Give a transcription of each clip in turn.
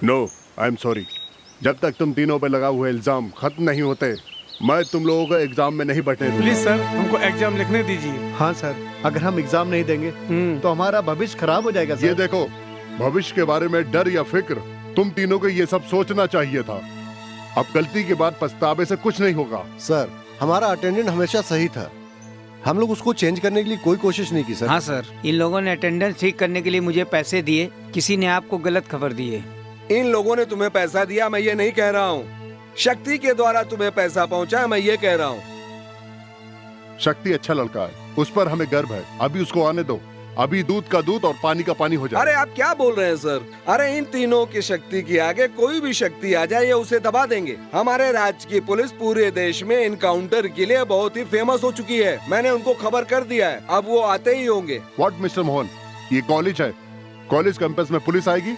No, I am sorry. जब तक तुम तीनों पे लगा हुए इल्जाम खत्म नहीं होते, मैं तुम लोगों को एग्जाम में नहीं बैठने दूंगा। प्लीज सर, हमको एग्जाम लिखने दीजिए। हाँ सर, अगर हम एग्जाम नहीं देंगे तो हमारा भविष्य खराब हो जाएगा सर। ये देखो, भविष्य के बारे में डर या फिक्र, तुम तीनों को ये सब सोचना चाहिए था। अब गलती के बाद पछतावे से कुछ नहीं होगा। सर, हमारा अटेंडेंस हमेशा सही था, हम लोग उसको चेंज करने के लिए कोई कोशिश नहीं की सर। हाँ सर, इन लोगों ने अटेंडेंस ठीक करने के लिए मुझे पैसे दिए, किसी ने आपको गलत खबर दी है। इन लोगों ने तुम्हें पैसा दिया, मैं ये नहीं कह रहा हूँ। शक्ति के द्वारा तुम्हें पैसा पहुँचा, मैं ये कह रहा हूँ। शक्ति अच्छा लड़का है, उस पर हमें गर्व है। अभी उसको आने दो, अभी दूध का दूध और पानी का पानी हो जाए। अरे आप क्या बोल रहे हैं सर? अरे इन तीनों की शक्ति के आगे कोई भी शक्ति आ जाए, ये उसे दबा देंगे। हमारे राज्य की पुलिस पूरे देश में इनकाउंटर के लिए बहुत ही फेमस हो चुकी है। मैंने उनको खबर कर दिया है, अब वो आते ही होंगे। व्हाट मिस्टर मोहन, ये कॉलेज है, कॉलेज कैंपस में पुलिस आएगी?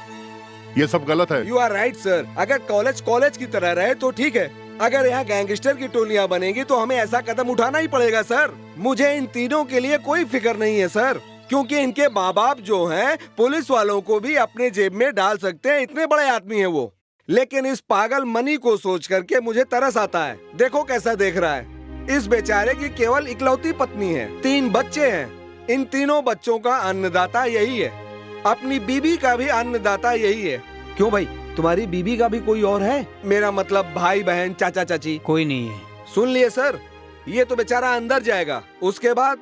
ये सब गलत है। यू आर राइट सर, अगर कॉलेज की तरह रहे तो ठीक है। अगर यहाँ गैंगस्टर की टोलियाँ बनेगी तो हमें ऐसा कदम उठाना ही पड़ेगा सर। मुझे इन तीनों के लिए कोई फिक्र नहीं है सर, क्योंकि इनके माँ बाप जो हैं पुलिस वालों को भी अपने जेब में डाल सकते हैं, इतने बड़े आदमी हैं वो। लेकिन इस पागल मनी को सोच करके मुझे तरस आता है। देखो कैसा देख रहा है। इस बेचारे की केवल इकलौती पत्नी है, 3 बच्चे हैं। इन तीनों बच्चों का अन्नदाता यही है, अपनी बीबी का भी अन्नदाता यही है। क्यों भाई, तुम्हारी बीबी का भी कोई और है? मेरा मतलब भाई बहन चाचा चाची कोई नहीं है। सुन लिए सर, ये तो बेचारा अंदर जाएगा, उसके बाद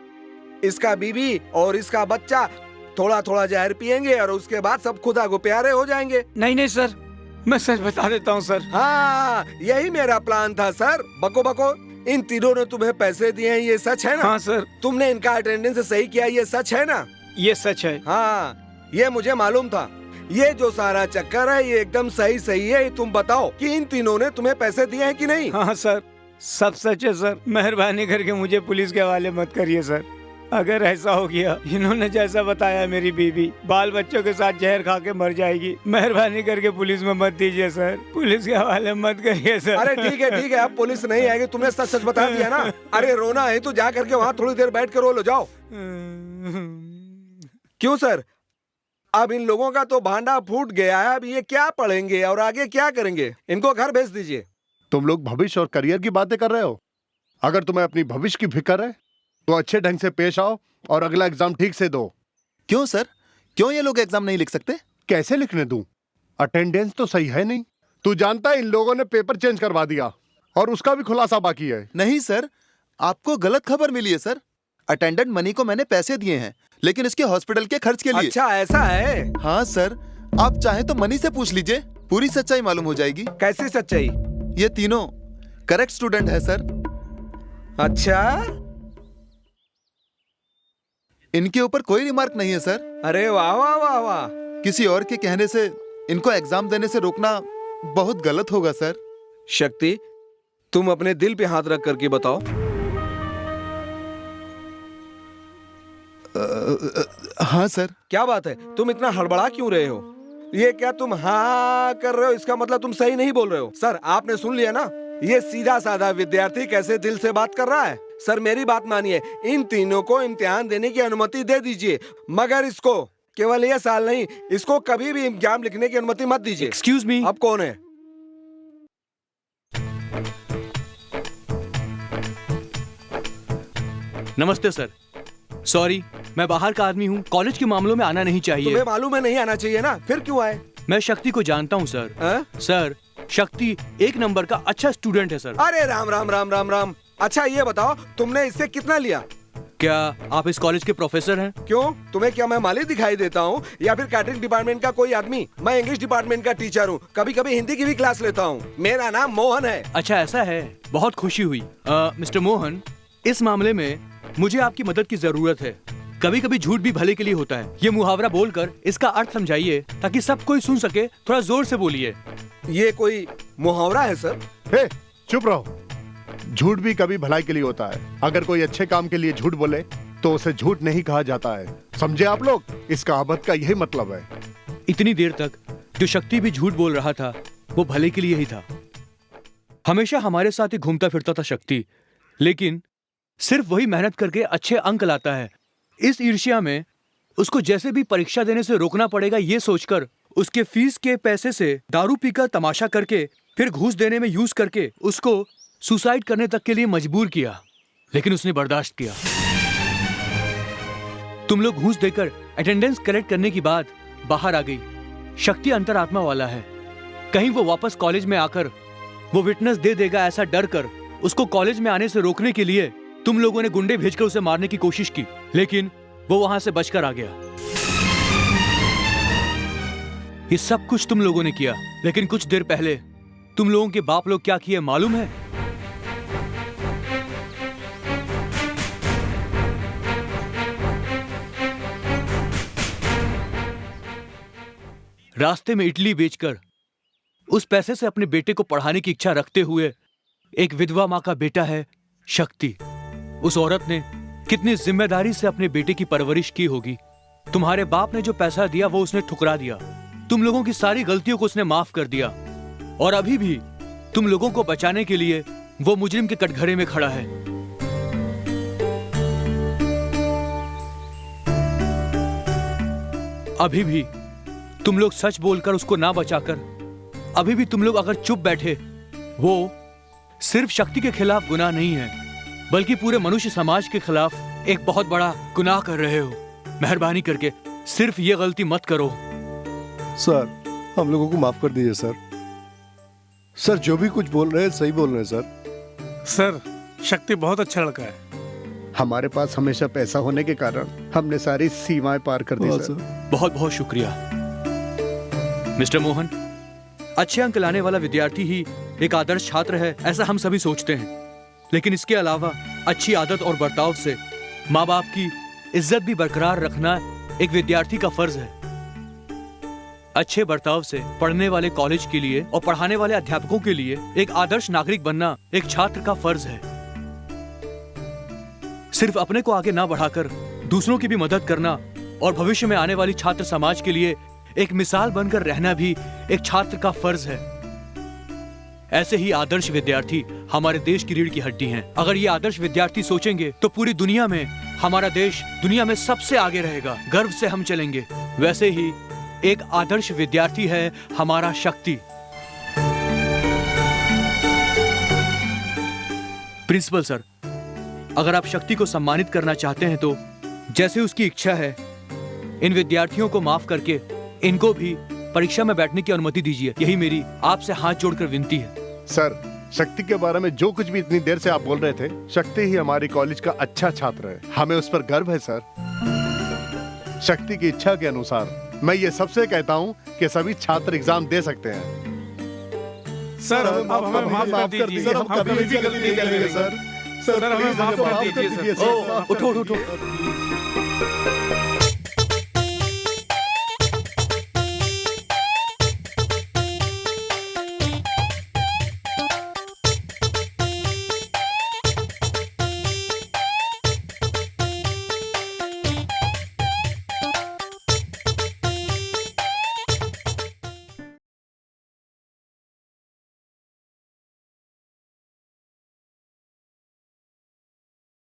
इसका बीबी और इसका बच्चा थोड़ा थोड़ा जहर पिएंगे और उसके बाद सब खुदा को प्यारे हो जाएंगे। नहीं नहीं सर, मैं सच बता देता हूँ सर। हाँ, यही मेरा प्लान था सर। बको बको, इन तीनों ने तुम्हें पैसे दिए हैं, ये सच है ना? हाँ सर। तुमने इनका अटेंडेंस सही किया, ये सच है ना? ये सच है। हाँ, ये मुझे मालूम था। ये जो सारा चक्कर है ये एकदम सही है। तुम बताओ कि इन तीनों ने तुम्हें पैसे दिए हैं कि नहीं? हाँ सर, सब सच है सर। मेहरबानी करके मुझे पुलिस के हवाले मत करिए सर। अगर ऐसा हो गया, इन्होंने जैसा बताया, मेरी बीबी बाल बच्चों के साथ जहर खा के मर जाएगी। मेहरबानी करके पुलिस में मत दीजिए सर, पुलिस के हवाले मत करिए सर। अरे ठीक है, अब पुलिस नहीं आएगी। तुमने सच सच बता दिया ना। अरे रोना है तो जा करके वहाँ थोड़ी देर बैठ कर रो लो, जाओ। क्यों सर? अब इन लोगों का तो भांडा फूट गया है, अब ये क्या पढ़ेंगे और आगे क्या करेंगे? इनको घर भेज दीजिए। तुम लोग भविष्य और करियर की बातें कर रहे हो। अगर तुम्हें अपनी भविष्य की फिक्र है तो अच्छे ढंग से पेश आओ और अगला एग्जाम ठीक से दो। क्यों सर, क्यों ये लोग एग्जाम नहीं लिख सकते? कैसे लिखने दूं? अटेंडेंस तो सही है नहीं। तू जानता है इन लोगों ने पेपर चेंज करवा दिया और उसका भी खुलासा बाकी है। नहीं सर, आपको गलत खबर मिली है सर। अटेंडेंट मनी को मैंने पैसे दिए हैं, लेकिन इसके हॉस्पिटल के खर्च के लिए। अच्छा ऐसा है? हाँ सर, आप चाहे तो मनी से पूछ लीजिए, पूरी सच्चाई मालूम हो जाएगी। कैसी सच्चाई? ये तीनों करेक्ट स्टूडेंट है सर। अच्छा, इनके ऊपर कोई रिमार्क नहीं है सर। अरे वाह वाह वाह वाह। किसी और के कहने से इनको एग्जाम देने से रोकना बहुत गलत होगा सर। शक्ति, तुम अपने दिल पे हाथ रख करके बताओ। हाँ सर। क्या बात है, तुम इतना हड़बड़ा क्यों रहे हो? ये क्या तुम हाँ कर रहे हो, इसका मतलब तुम सही नहीं बोल रहे हो। सर आपने सुन लिया ना, ये सीधा साधा विद्यार्थी कैसे दिल से बात कर रहा है। सर मेरी बात मानिए, इन तीनों को इम्तिहान देने की अनुमति दे दीजिए, मगर इसको केवल ये साल नहीं, इसको कभी भी एग्जाम लिखने की अनुमति मत दीजिए। Excuse me. अब कौन है? नमस्ते सर। सॉरी, मैं बाहर का आदमी हूँ, कॉलेज के मामलों में आना नहीं चाहिए। तुम्हें मालूम है नहीं आना चाहिए ना, फिर क्यों आए? मैं शक्ति को जानता हूँ सर। सर, शक्ति एक नंबर का अच्छा स्टूडेंट है सर। अरे राम राम राम राम राम। अच्छा ये बताओ, तुमने इससे कितना लिया? क्या आप इस कॉलेज के प्रोफेसर हैं? क्यों, तुम्हें क्या मैं माली दिखाई देता हूँ या फिर कैटरिंग डिपार्टमेंट का कोई आदमी? मैं इंग्लिश डिपार्टमेंट का टीचर हूँ, कभी कभी हिंदी की भी क्लास लेता हूँ। मेरा नाम मोहन है। अच्छा ऐसा है, बहुत खुशी हुई। मिस्टर मोहन, इस मामले में मुझे आपकी मदद की जरूरत है। कभी कभी झूठ भी भले के लिए होता है। ये मुहावरा बोलकर इसका अर्थ समझाइए ताकि सब कोई सुन सके। थोड़ा जोर से बोलिए। ये कोई मुहावरा है सर? हे, चुप रहो। झूठ भी कभी भलाई के लिए होता है। अगर कोई अच्छे काम के लिए झूठ बोले तो उसे झूठ नहीं कहा जाता है, समझे आप लोग? इस कहावत का यही मतलब है। इतनी देर तक जो शक्ति भी झूठ बोल रहा था वो भले के लिए ही था। हमेशा हमारे साथ ही घूमता फिरता था शक्ति, लेकिन सिर्फ वही मेहनत करके अच्छे अंक लाता है। इस ईर्ष्या में उसको जैसे भी परीक्षा देने से रोकना पड़ेगा, ये सोचकर उसके फीस के पैसे से दारू पीकर तमाशा करके फिर घूस देने में यूज करके उसको सुसाइड करने तक के लिए मजबूर किया, लेकिन उसने बर्दाश्त किया। तुम लोग घूस देकर अटेंडेंस कलेक्ट करने की बाद बाहर आ गई। शक्ति अंतरात्मा वाला है, कहीं वो वापस कॉलेज में आकर वो विटनेस दे देगा ऐसा डर कर उसको कॉलेज में आने से रोकने के लिए तुम लोगों ने गुंडे भेजकर उसे मारने की कोशिश की, लेकिन वो वहां से बचकर आ गया। ये सब कुछ तुम लोगों ने किया, लेकिन कुछ देर पहले तुम लोगों के बाप लोग क्या किए मालूम है? रास्ते में इडली बेचकर उस पैसे से अपने बेटे को पढ़ाने की इच्छा रखते हुए, एक विधवा मां का बेटा है शक्ति, उस औरत ने कितनी जिम्मेदारी से अपने बेटे की परवरिश की होगी। तुम्हारे बाप ने जो पैसा दिया वो उसने ठुकरा दिया। तुम लोगों की सारी गलतियों को उसने माफ कर दिया, और अभी भी तुम लोगों को बचाने के लिए वो मुजरिम के कटघरे में खड़ा है। अभी भी तुम लोग सच बोलकर उसको ना बचाकर, अभी भी तुम लोग अगर चुप बैठे, वो सिर्फ शक्ति के खिलाफ गुनाह नहीं है बल्कि पूरे मनुष्य समाज के खिलाफ एक बहुत बड़ा गुनाह कर रहे हो। मेहरबानी करके सिर्फ ये गलती मत करो। सर, हम लोगों को माफ कर दीजिए सर। सर, जो भी कुछ बोल रहे हैं सही बोल रहे हैं सर। सर, शक्ति बहुत अच्छा लड़का है। हमारे पास हमेशा पैसा होने के कारण हमने सारी सीमाएं पार कर दी सर। बहुत बहुत शुक्रिया मिस्टर मोहन। अच्छे अंक लाने वाला विद्यार्थी ही एक आदर्श छात्र है ऐसा हम सभी सोचते हैं, लेकिन इसके अलावा अच्छी आदत और बर्ताव से माँ बाप की इज्जत भी बरकरार रखना एक विद्यार्थी का फर्ज है। अच्छे बर्ताव से पढ़ने वाले कॉलेज के लिए और पढ़ाने वाले अध्यापकों के लिए एक आदर्श नागरिक बनना एक छात्र का फर्ज है। सिर्फ अपने को आगे ना बढ़ाकर दूसरों की भी मदद करना और भविष्य में आने वाली छात्र समाज के लिए एक मिसाल बनकर रहना भी एक छात्र का फर्ज है। ऐसे ही आदर्श विद्यार्थी हमारे देश की रीढ़ की हड्डी हैं। अगर ये आदर्श विद्यार्थी सोचेंगे तो पूरी दुनिया में हमारा देश दुनिया में सबसे आगे रहेगा, गर्व से हम चलेंगे। वैसे ही एक आदर्श विद्यार्थी है हमारा शक्ति। प्रिंसिपल सर, अगर आप शक्ति को सम्मानित करना चाहते हैं तो जैसे उसकी इच्छा है, इन विद्यार्थियों को माफ करके इनको भी परीक्षा में बैठने की अनुमति दीजिए। यही मेरी आपसे हाथ जोड़कर विनती है। सर, शक्ति के बारे में जो कुछ भी इतनी देर से आप बोल रहे थे, शक्ति ही हमारी कॉलेज का अच्छा छात्र है। हमें उस पर गर्व है सर। शक्ति की इच्छा के अनुसार मैं ये सबसे कहता हूँ कि सभी छात्र एग्जाम दे सकते हैं। सर, अब हमें माफ कर दीजिए। हम कभी भी गलती नहीं करेंगे सर। सर, हमें माफ कर दीजिए सर। उठो उठो उठो।